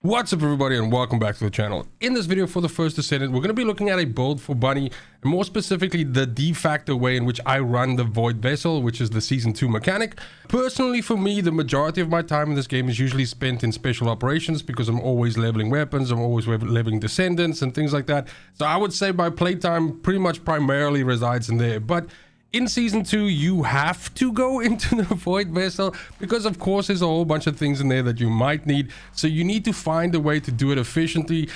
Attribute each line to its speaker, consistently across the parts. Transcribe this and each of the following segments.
Speaker 1: What's up everybody and welcome back to the channel. In this video for the First Descendant, we're going to be looking at a build for Bunny, and more specifically the de facto way in which I run the Void Vessel, which is the Season 2 mechanic. Personally, for me, the majority of my time in this game is usually spent in special operations because I'm always leveling weapons, I'm always leveling Descendants and things like that. So I would say my playtime pretty much primarily resides in there. But in Season 2, you have to go into the Void Vessel because, of course, there's a whole bunch of things in there that you might need. So you need to find a way to do it efficiently.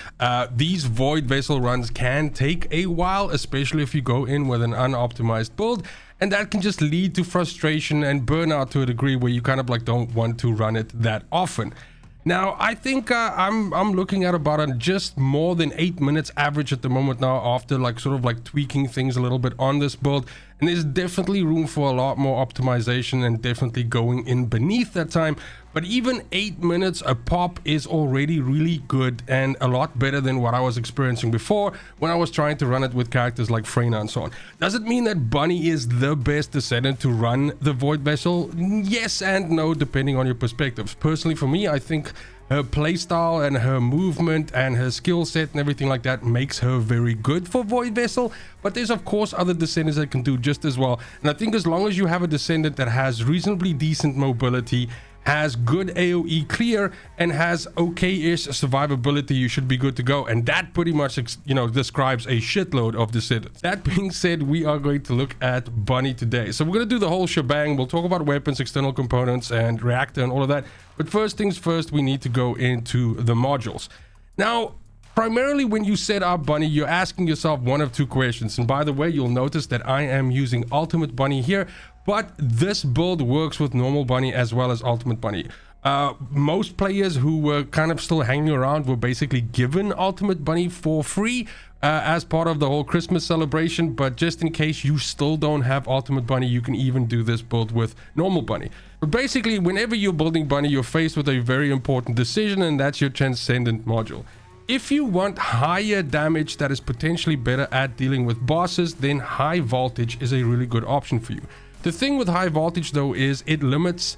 Speaker 1: These Void Vessel runs can take a while, especially if you go in with an unoptimized build. And that can just lead to frustration and burnout to a degree where you kind of like don't want to run it that often. Now, I think I'm looking at about just more than 8 minutes average at the moment now after like sort of like tweaking things a little bit on this build. And there's definitely room for a lot more optimization and definitely going in beneath that time. But even 8 minutes a pop is already really good and a lot better than what I was experiencing before when I was trying to run it with characters like Freyna and so on. Does it mean that Bunny is the best Descendant to run the Void Vessel? Yes and no, depending on your perspectives. Personally, for me, I think her playstyle and her movement and her skill set and everything like that makes her very good for Void Vessel. But there's of course other Descendants that can do just as well. And I think as long as you have a Descendant that has reasonably decent mobility, has good AoE clear, and has okay-ish survivability, you should be good to go. And that pretty much, describes a shitload of Descendants. That being said, we are going to look at Bunny today. So we're going to do the whole shebang. We'll talk about weapons, external components, and Reactor and all of that. But first things first, we need to go into the modules. Now, primarily when you set up Bunny, you're asking yourself one of two questions. And by the way, you'll notice that I am using Ultimate Bunny here, but this build works with normal Bunny as well as Ultimate Bunny. Most players who were kind of still hanging around were basically given Ultimate Bunny for free as part of the whole Christmas celebration. But just in case you still don't have Ultimate Bunny, you can even do this build with normal Bunny. But basically, whenever you're building Bunny, you're faced with a very important decision, and that's your Transcendent module. If you want higher damage that is potentially better at dealing with bosses, then high voltage is a really good option for you. The thing with high voltage though is it limits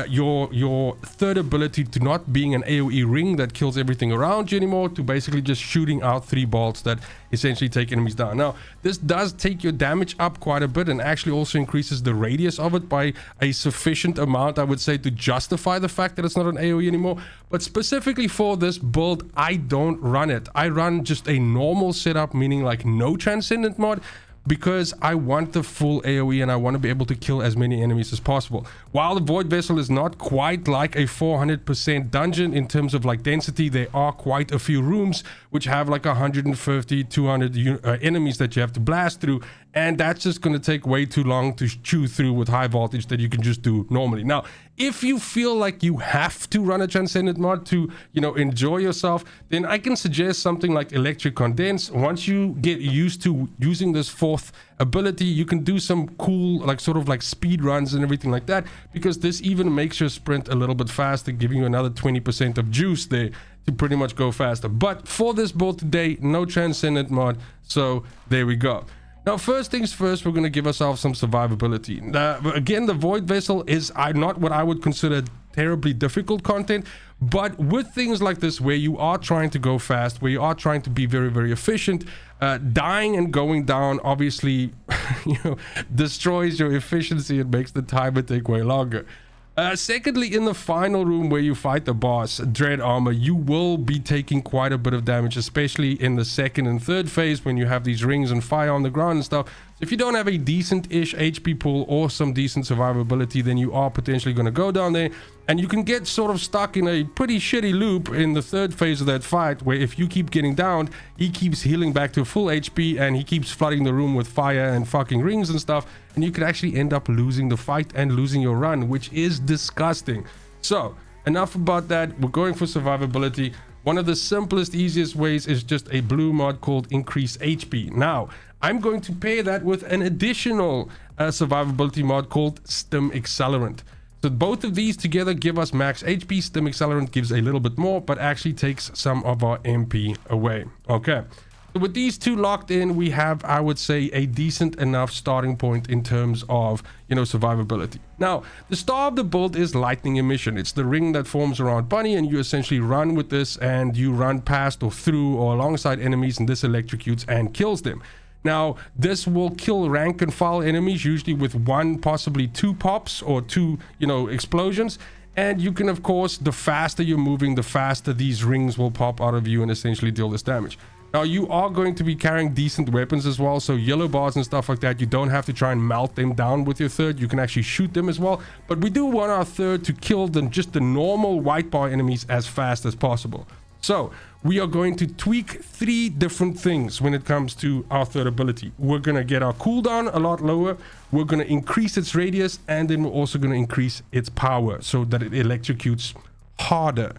Speaker 1: your third ability to not being an AoE ring that kills everything around you anymore, to basically just shooting out 3 bolts that essentially take enemies down. Now, this does take your damage up quite a bit and actually also increases the radius of it by a sufficient amount, I would say, to justify the fact that it's not an AoE anymore. But specifically for this build, I don't run it. I run just a normal setup, meaning like no Transcendent mod, because I want the full AoE and I want to be able to kill as many enemies as possible. While the Void Vessel is not quite like a 400% dungeon in terms of like density, there are quite a few rooms which have like 150, 200 enemies that you have to blast through, and that's just going to take way too long to chew through with high voltage that you can just do normally. Now, if you feel like you have to run a Transcendent mod to, enjoy yourself, then I can suggest something like Electric Condense. Once you get used to using this fourth ability, you can do some cool, sort of speed runs and everything like that, because this even makes your sprint a little bit faster, giving you another 20% of juice there to pretty much go faster. But for this build today, no Transcendent mod, so there we go. Now, first things first, we're going to give ourselves some survivability. Again, the Void Vessel is not what I would consider terribly difficult content, but with things like this where you are trying to go fast, where you are trying to be very, very efficient, dying and going down obviously destroys your efficiency and makes the timer take way longer. Secondly, in the final room where you fight the boss, Dread Armor, you will be taking quite a bit of damage, especially in the second and third phase when you have these rings and fire on the ground and stuff. So if you don't have a decent-ish HP pool or some decent survivability, then you are potentially going to go down there, and you can get sort of stuck in a pretty shitty loop in the third phase of that fight, where if you keep getting downed, he keeps healing back to full HP and he keeps flooding the room with fire and fucking rings and stuff, and you could actually end up losing the fight and losing your run, which is disgusting. So enough about that. We're going for survivability. One of the simplest, easiest ways is just a blue mod called Increase HP. Now, I'm going to pair that with an additional survivability mod called Stim Accelerant. So both of these together give us max HP. Stim Accelerant gives a little bit more, but actually takes some of our MP away. Okay. So with these two locked in, we have, I would say, a decent enough starting point in terms of, survivability. Now, the star of the build is lightning emission. It's the ring that forms around Bunny, and you essentially run with this, and you run past or through or alongside enemies, and this electrocutes and kills them. Now, this will kill rank and file enemies, usually with one, possibly two pops or two, explosions. And you can, of course, the faster you're moving, the faster these rings will pop out of you and essentially deal this damage. Now, you are going to be carrying decent weapons as well. So yellow bars and stuff like that, you don't have to try and melt them down with your third. You can actually shoot them as well. But we do want our third to kill just the normal white bar enemies as fast as possible. So we are going to tweak 3 different things when it comes to our third ability. We're going to get our cooldown a lot lower. We're going to increase its radius, and then we're also going to increase its power so that it electrocutes harder.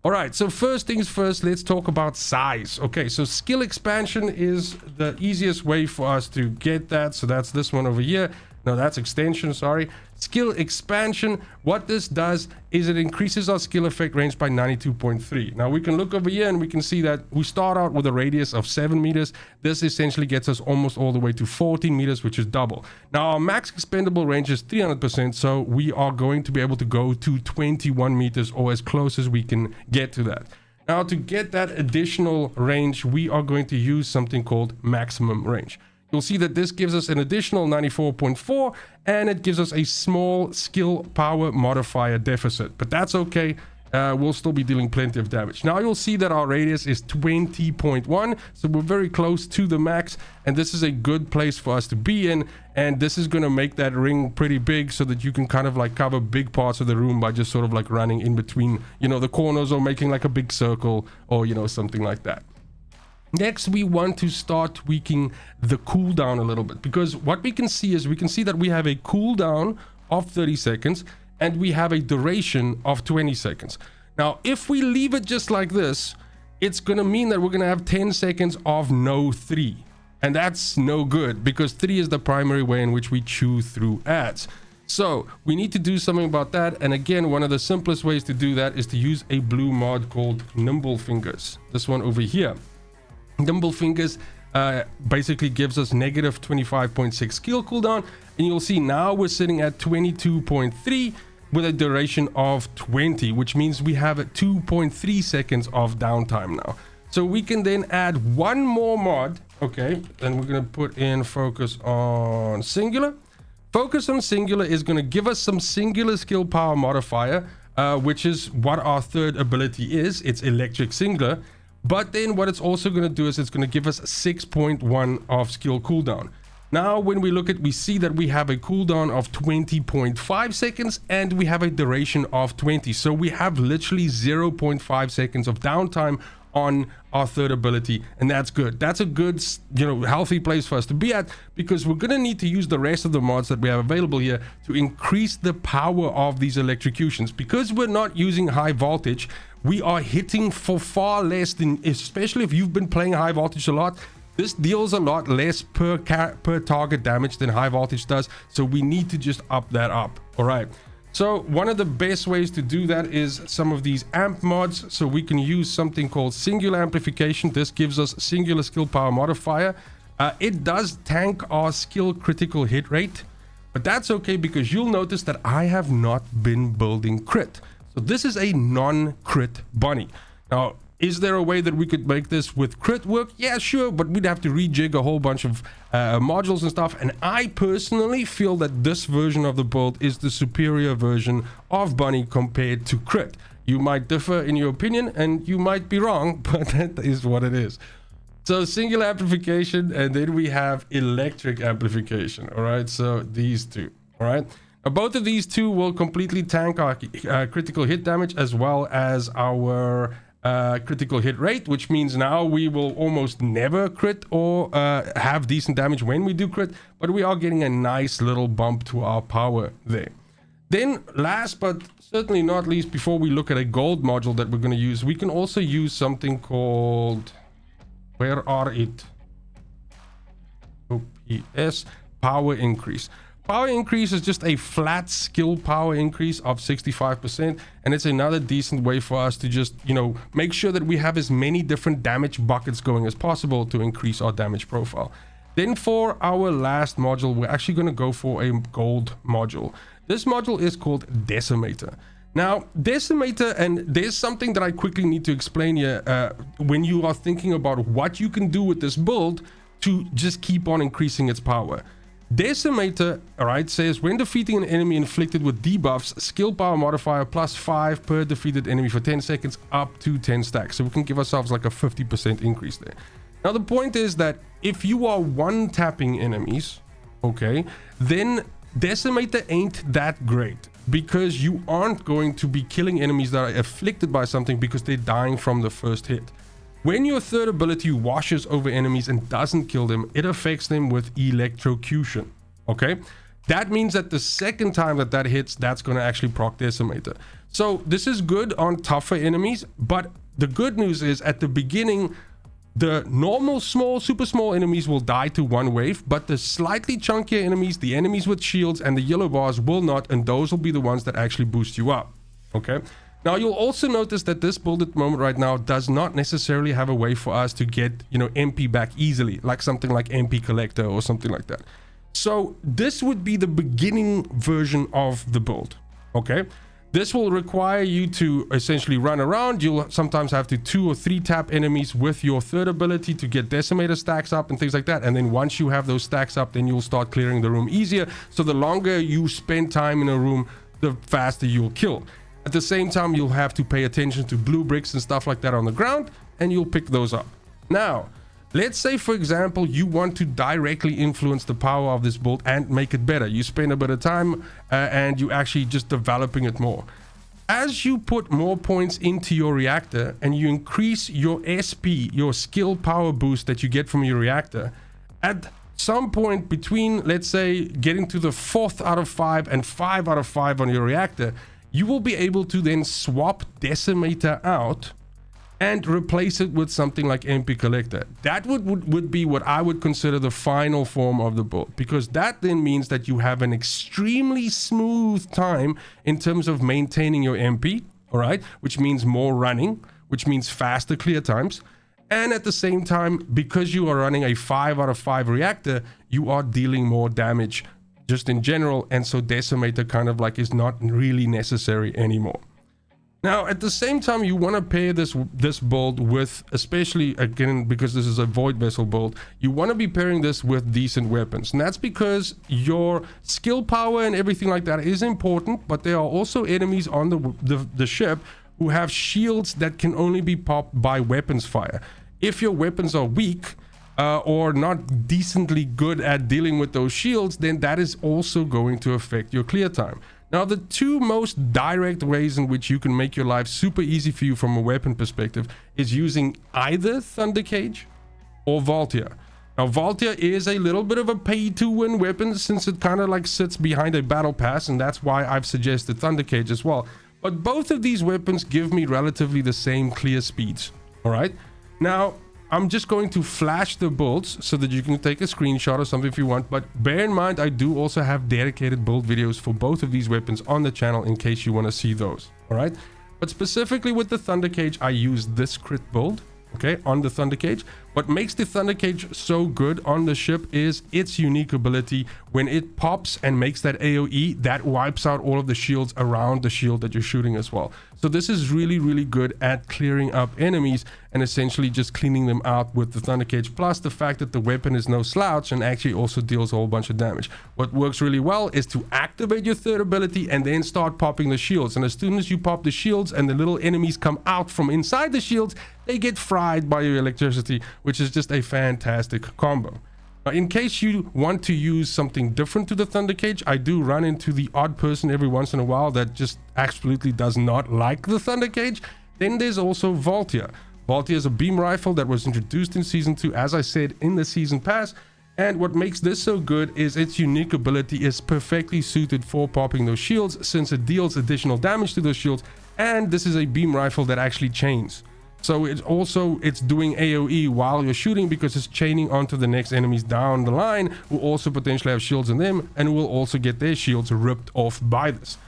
Speaker 1: All right, so first things first, let's talk about size. Okay, so skill expansion is the easiest way for us to get that. So that's this one over here. No, that's extension, sorry. Skill expansion, what this does is it increases our skill effect range by 92.3. Now we can look over here and we can see that we start out with a radius of 7 meters. This essentially gets us almost all the way to 14 meters, which is double. Now our max expendable range is 300%, so we are going to be able to go to 21 meters or as close as we can get to that. Now to get that additional range, we are going to use something called maximum range. You'll see that this gives us an additional 94.4, and it gives us a small skill power modifier deficit, but that's okay. We'll still be dealing plenty of damage. Now you'll see that our radius is 20.1, so we're very close to the max, and this is a good place for us to be in. And this is going to make that ring pretty big so that you can kind of like cover big parts of the room by just sort of like running in between, the corners, or making like a big circle, or something like that. Next, we want to start tweaking the cooldown a little bit, because what we can see is that we have a cooldown of 30 seconds and we have a duration of 20 seconds. Now, if we leave it just like this, it's going to mean that we're going to have 10 seconds of no 3. And that's no good, because 3 is the primary way in which we chew through ads. So we need to do something about that. And again, one of the simplest ways to do that is to use a blue mod called Nimble Fingers. This one over here. Nimble Fingers basically gives us negative 25.6 skill cooldown, and you'll see now we're sitting at 22.3 with a duration of 20, which means we have 2.3 seconds of downtime now. So we can then add one more mod. Okay, then we're going to put in focus on singular. Focus on singular is going to give us some singular skill power modifier, which is what our third ability is. It's electric singular. But then what it's also going to do is it's going to give us 6.1 of skill cooldown. Now, when we look at, we see that we have a cooldown of 20.5 seconds and we have a duration of 20. So we have literally 0.5 seconds of downtime on our third ability, and that's good. That's a good, healthy place for us to be at, because we're going to need to use the rest of the mods that we have available here to increase the power of these electrocutions. Because we're not using high voltage, we are hitting for far less than, especially if you've been playing high voltage a lot, this deals a lot less per target damage than high voltage does. So we need to just up that up. All right. So one of the best ways to do that is some of these amp mods. So we can use something called singular amplification. This gives us singular skill power modifier. It does tank our skill critical hit rate, but that's okay, because you'll notice that I have not been building crit. So this is a non-crit bunny. Now, is there a way that we could make this with crit work? Yeah, sure, but we'd have to rejig a whole bunch of modules and stuff. And I personally feel that this version of the build is the superior version of bunny compared to crit. You might differ in your opinion, and you might be wrong, but that is what it is. So singular amplification, and then we have electric amplification. All right, so these two. All right. Both of these two will completely tank our critical hit damage as well as our critical hit rate, which means now we will almost never crit or have decent damage when we do crit, but we are getting a nice little bump to our power there. Then last but certainly not least, before we look at a gold module that we're going to use, we can also use something called, where are it? OPS, power increase. Power increase is just a flat skill power increase of 65%, and it's another decent way for us to just, you know, make sure that we have as many different damage buckets going as possible to increase our damage profile. Then for our last module, we're actually going to go for a gold module. This module is called Decimator. Now, Decimator, and there's something that I quickly need to explain here when you are thinking about what you can do with this build to just keep on increasing its power. Decimator, all right, says when defeating an enemy inflicted with debuffs, skill power modifier +5 per defeated enemy for 10 seconds up to 10 stacks. So we can give ourselves like a 50% increase there. Now, the point is that if you are one-tapping enemies, okay, then Decimator ain't that great, because you aren't going to be killing enemies that are afflicted by something because they're dying from the first hit. When your third ability washes over enemies and doesn't kill them, it affects them with electrocution, okay? That means that the second time that that hits, that's going to actually proc Decimator. So this is good on tougher enemies, but the good news is at the beginning, the normal small, super small enemies will die to one wave, but the slightly chunkier enemies, the enemies with shields and the yellow bars will not, and those will be the ones that actually boost you up, okay? Now, you'll also notice that this build at the moment right now does not necessarily have a way for us to get, you know, MP back easily, like something like MP Collector or something like that. So this would be the beginning version of the build, okay? This will require you to essentially run around. You'll sometimes have to 2 or 3 tap enemies with your third ability to get Decimator stacks up and things like that. And then once you have those stacks up, then you'll start clearing the room easier. So the longer you spend time in a room, the faster you'll kill. At the same time, you'll have to pay attention to blue bricks and stuff like that on the ground, and you'll pick those up. Now, let's say, for example, you want to directly influence the power of this build and make it better. You spend a bit of time and you actually just developing it more. As you put more points into your reactor and you increase your SP, your skill power boost that you get from your reactor, at some point between, let's say, getting to the 4th out of 5 and 5 out of 5 on your reactor, you will be able to then swap Decimator out and replace it with something like MP Collector. That would be what I would consider the final form of the build, because that then means that you have an extremely smooth time in terms of maintaining your MP, all right, which means more running, which means faster clear times. And at the same time, because you are running a 5 out of 5 reactor, you are dealing more damage just in general, and so Decimator kind of like is not really necessary anymore. Now, at the same time, you want to pair this build with, especially again because this is a void vessel build, you want to be pairing this with decent weapons, and that's because your skill power and everything like that is important, but there are also enemies on the ship who have shields that can only be popped by weapons fire. If your weapons are weak, or not decently good at dealing with those shields, then that is also going to affect your clear time. Now, the two most direct ways in which you can make your life super easy for you from a weapon perspective is using either Thunder Cage or Voltia. Now, Voltia is a little bit of a pay-to-win weapon since it kind of like sits behind a battle pass, and that's why I've suggested Thunder Cage as well. But both of these weapons give me relatively the same clear speeds, all right? Now, I'm just going to flash the builds so that you can take a screenshot or something if you want, but bear in mind I do also have dedicated build videos for both of these weapons on the channel in case you want to see those, all right? But specifically with the Thunder Cage, I use this crit build, okay, on the Thunder Cage. What makes the Thunder Cage so good on the ship is its unique ability. When it pops and makes that AoE, that wipes out all of the shields around the shield that you're shooting as well. So this is really, really good at clearing up enemies and essentially just cleaning them out with the Thunder Cage, plus the fact that the weapon is no slouch and actually also deals a whole bunch of damage. What works really well is to activate your third ability and then start popping the shields. And as soon as you pop the shields and the little enemies come out from inside the shields, they get fried by your electricity, which is just a fantastic combo. Now, in case you want to use something different to the Thunder Cage, I do run into the odd person every once in a while that just absolutely does not like the Thunder Cage. Then there's also Voltia. Voltia is a beam rifle that was introduced in Season 2, as I said, in the Season Pass. And what makes this so good is its unique ability is perfectly suited for popping those shields, since it deals additional damage to those shields. And this is a beam rifle that actually chains. So it's doing AoE while you're shooting, because it's chaining onto the next enemies down the line who also potentially have shields in them, and will also get their shields ripped off by this.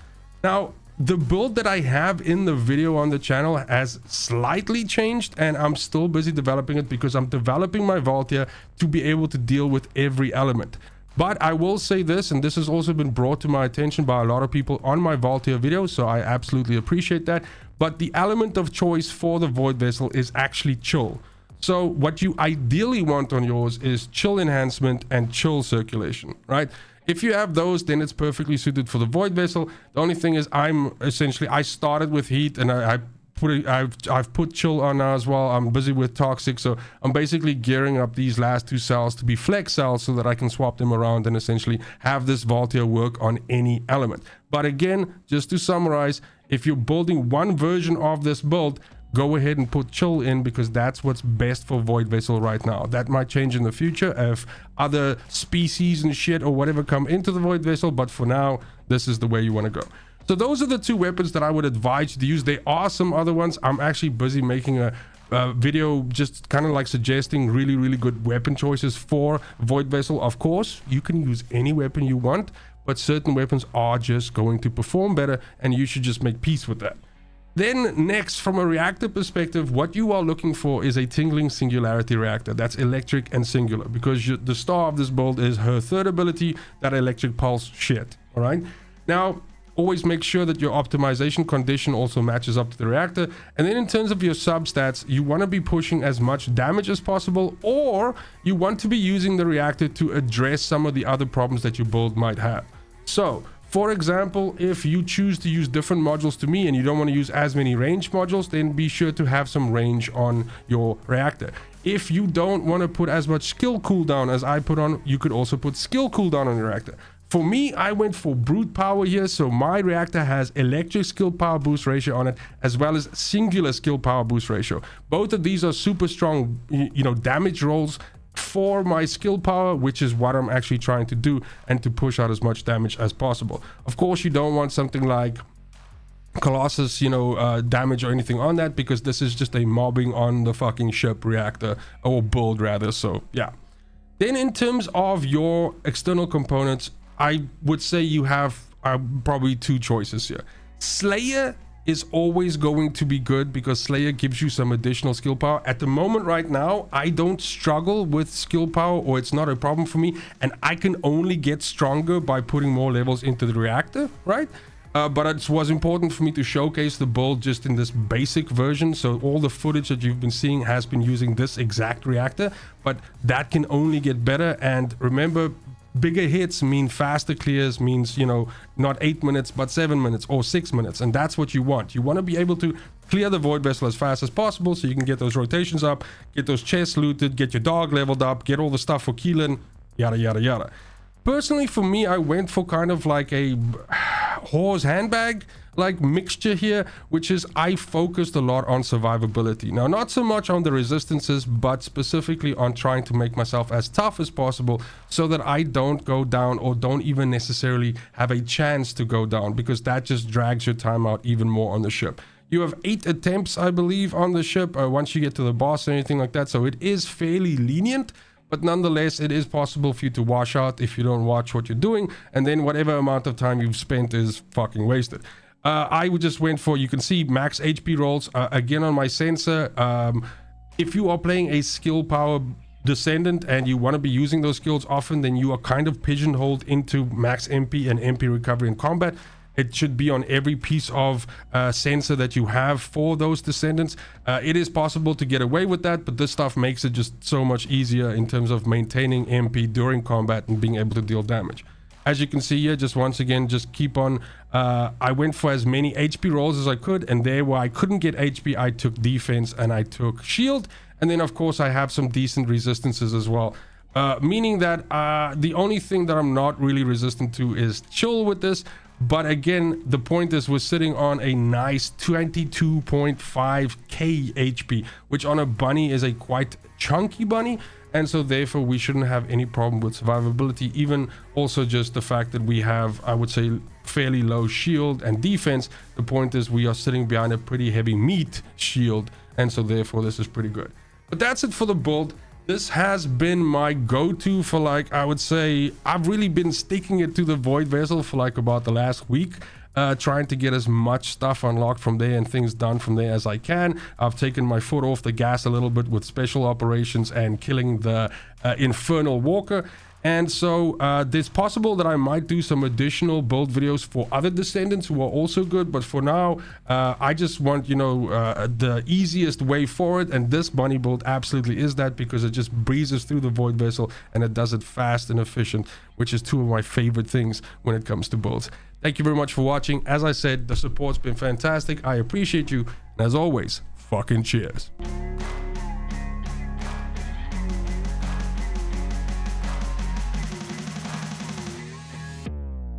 Speaker 1: Now, the build that I have in the video on the channel has slightly changed, and I'm still busy developing it because I'm developing my vault here to be able to deal with every element. But I will say this, and this has also been brought to my attention by a lot of people on my vault here video, so I absolutely appreciate that. But the element of choice for the Void Vessel is actually chill. So what you ideally want on yours is chill enhancement and chill circulation, right? If you have those, then it's perfectly suited for the Void Vessel. The only thing is I started with heat, and I've put chill on now as well. I'm busy with toxic, so I'm basically gearing up these last two cells to be flex cells so that I can swap them around and essentially have this vault here work on any element. But again, just to summarize, if you're building one version of this build, go ahead and put chill in, because that's what's best for Void Vessel right now. That might change in the future if other species and shit or whatever come into the Void Vessel, but for now, this is the way you want to go. So those are the two weapons that I would advise you to use. There are some other ones. I'm actually busy making a video just kind of like suggesting really good weapon choices for Void Vessel. Of course, you can use any weapon you want, but certain weapons are just going to perform better, and you should just make peace with that. Then next, from a reactor perspective, what you are looking for is a tingling singularity reactor that's electric and singular, because the star of this build is her third ability, that electric pulse shit. All right, now always make sure that your optimization condition also matches up to the reactor. And then in terms of your substats, you want to be pushing as much damage as possible, or you want to be using the reactor to address some of the other problems that your build might have. So for example, if you choose to use different modules to me and you don't want to use as many range modules, then be sure to have some range on your reactor. If you don't want to put as much skill cooldown as I put on, you could also put skill cooldown on your reactor. For me, I went for brute power here, so my reactor has electric skill power boost ratio on it, as well as singular skill power boost ratio. Both of these are super strong, damage rolls for my skill power, which is what I'm actually trying to do, and to push out as much damage as possible. Of course, you don't want something like Colossus, damage or anything on that, because this is just a mobbing on the fucking ship reactor, or build rather. So yeah. Then in terms of your external components, I would say you have probably two choices here. Slayer is always going to be good, because Slayer gives you some additional skill power. At the moment right now, I don't struggle with skill power, or it's not a problem for me, and I can only get stronger by putting more levels into the reactor, right? But it was important for me to showcase the build just in this basic version, so all the footage that you've been seeing has been using this exact reactor, but that can only get better. And remember, bigger hits mean faster clears, means not 8 minutes but 7 minutes or 6 minutes, and that's what you want. You want to be able to clear the Void Vessel as fast as possible, so you can get those rotations up, get those chests looted, get your dog leveled up, get all the stuff for Keelan, yada yada yada. Personally, for me, I went for kind of like a horse handbag like mixture here, which is I focused a lot on survivability. Now, not so much on the resistances, but specifically on trying to make myself as tough as possible, so that I don't go down, or don't even necessarily have a chance to go down, because that just drags your time out even more on the ship. You have 8 attempts, I believe, on the ship once you get to the boss or anything like that, so it is fairly lenient. But nonetheless, it is possible for you to wash out if you don't watch what you're doing, and then whatever amount of time you've spent is fucking wasted. I just went for, you can see, max HP rolls. Again, on my sensor, if you are playing a skill power Descendant and you want to be using those skills often, then you are kind of pigeonholed into max MP and MP recovery in combat. It should be on every piece of sensor that you have for those Descendants. It is possible to get away with that, but this stuff makes it just so much easier in terms of maintaining MP during combat and being able to deal damage. As you can see here, just once again, just keep on. I went for as many HP rolls as I could, and there where I couldn't get HP, I took defense and I took shield. And then of course I have some decent resistances as well. Meaning that the only thing that I'm not really resistant to is chill with this. But again, the point is we're sitting on a nice 22.5k HP, which on a bunny is a quite chunky bunny. And so therefore we shouldn't have any problem with survivability. Even also just the fact that we have, I would say, fairly low shield and defense. The point is we are sitting behind a pretty heavy meat shield, and so therefore this is pretty good. But that's it for the build. This has been my go-to for, like, I would say I've really been sticking it to the void vessel for like about the last week, trying to get as much stuff unlocked from there and things done from there as I can. I've taken my foot off the gas a little bit with special operations and killing the infernal walker. And so it's possible that I might do some additional build videos for other Descendants who are also good, but for now I just want, you know, the easiest way forward, and this bunny build absolutely is that, because it just breezes through the void vessel and it does it fast and efficient, which is two of my favorite things when it comes to builds. Thank you very much for watching. As I said, the support's been fantastic. I appreciate you, and as always, fucking cheers.